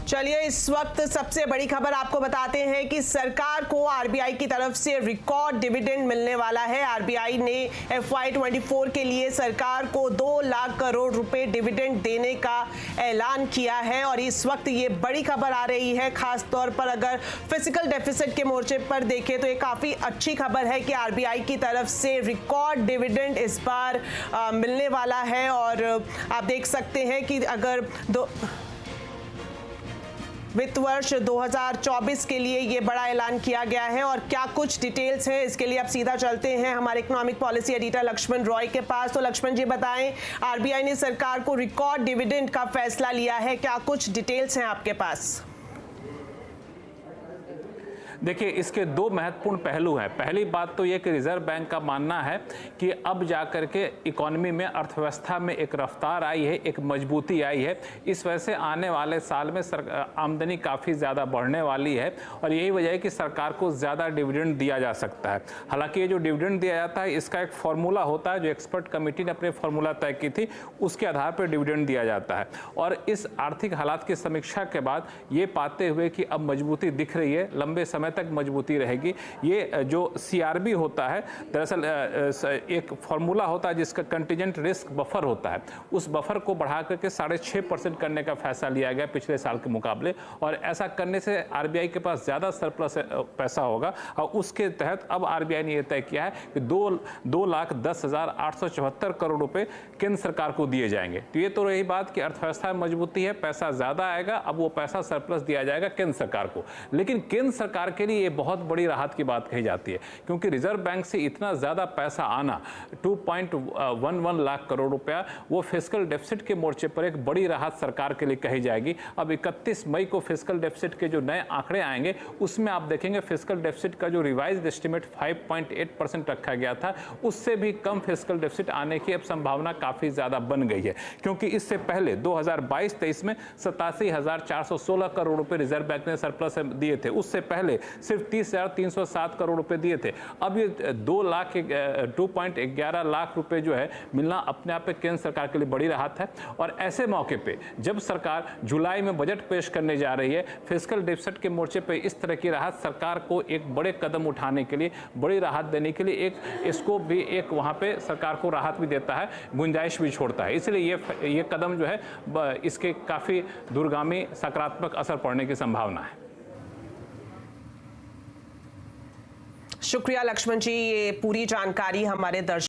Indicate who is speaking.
Speaker 1: चलिए इस वक्त सबसे बड़ी खबर आपको बताते हैं कि सरकार को आरबीआई की तरफ से रिकॉर्ड डिविडेंड मिलने वाला है। आरबीआई ने FY24 के लिए सरकार को 2 लाख करोड़ रुपए डिविडेंड देने का ऐलान किया है और इस वक्त ये बड़ी खबर आ रही है। खास तौर पर अगर फिजिकल डेफिसिट के मोर्चे पर देखें तो ये काफी अच्छी खबर है कि आरबीआई की तरफ से रिकॉर्ड डिविडेंड इस बार मिलने वाला है। और आप देख सकते हैं कि अगर वित्त वर्ष 2024 के लिए ये बड़ा ऐलान किया गया है और क्या कुछ डिटेल्स हैं इसके लिए आप सीधा चलते हैं हमारे economic policy editor Lakshman Roy के पास। तो लक्ष्मण जी बताएं, आरबीआई ने सरकार को रिकॉर्ड डिविडेंड का फैसला लिया है, क्या कुछ डिटेल्स हैं आपके पास?
Speaker 2: देखिए, इसके दो महत्वपूर्ण पहलू हैं। पहली बात तो ये कि रिजर्व बैंक का मानना है कि अब जाकर के इकोनॉमी में, अर्थव्यवस्था में एक रफ्तार आई है, एक मजबूती आई है। इस वजह से आने वाले साल में आमदनी काफ़ी ज़्यादा बढ़ने वाली है और यही वजह है कि सरकार को ज़्यादा डिविडेंड दिया जा सकता है। हालांकि ये जो डिविडेंड दिया जाता है इसका एक फॉर्मूला होता है, जो एक्सपर्ट कमेटी ने अपने फॉर्मूला तय की थी उसके आधार पर डिविडेंड दिया जाता है। और इस आर्थिक हालात की समीक्षा के बाद ये पाते हुए कि अब मजबूती दिख रही है, लंबे समय तक मजबूती रहेगी। ये जो सीआरबी होता है, दरअसल एक फॉर्मूला होता है जिसका कंटीजेंट रिस्क बफर होता है, उस बफर को बढ़ा करके 6.5% करने का फैसला लिया गया पिछले साल के मुकाबले। और ऐसा करने से आरबीआई के पास ज़्यादा सरप्लस पैसा होगा और उसके तहत अब आरबीआई ने यह तय किया है कि 2,10,874 करोड़ रुपए केंद्र सरकार को दिए जाएंगे। तो ये तो रही बात कि अर्थव्यवस्था में मजबूती है, पैसा ज़्यादा आएगा, अब वो पैसा सरप्लस दिया जाएगा केंद्र सरकार को। लेकिन केंद्र सरकार के लिए बहुत बड़ी राहत की बात कही जाती है, क्योंकि रिजर्व बैंक से इतना ज्यादा पैसा आना 2.11 लाख करोड़ रुपया, वो फिस्कल डेफिसिट के मोर्चे पर एक बड़ी राहत सरकार के लिए कही जाएगी। अब 31 मई को फिस्कल डेफिसिट के जो नए आंकड़े आएंगे उसमें आप देखेंगे फिस्कल डेफिसिट का जो रिवाइज्ड एस्टिमेट 5.8% रखा गया था, उससे भी कम फिस्कल डेफिसिट आने की अब संभावना काफी ज्यादा बन गई है। क्योंकि इससे पहले 2022-23 में 87,416 करोड़ रुपए रिजर्व बैंक ने सरप्लस दिए थे, उससे पहले सिर्फ 30,307 करोड़ रुपए दिए थे। अब ये 2.11 लाख रुपए जो है मिलना अपने आप में केंद्र सरकार के लिए बड़ी राहत है। और ऐसे मौके पे जब सरकार जुलाई में बजट पेश करने जा रही है, फिस्कल डेफिसिट के मोर्चे पे इस तरह की राहत सरकार को एक बड़े कदम उठाने के लिए, बड़ी राहत देने के लिए एक इसको भी एक वहां पे सरकार को राहत भी देता है, गुंजाइश भी छोड़ता है। इसलिए ये कदम जो है इसके काफी दूरगामी सकारात्मक असर पड़ने की संभावना है।
Speaker 1: शुक्रिया लक्ष्मण जी, ये पूरी जानकारी हमारे दर्शक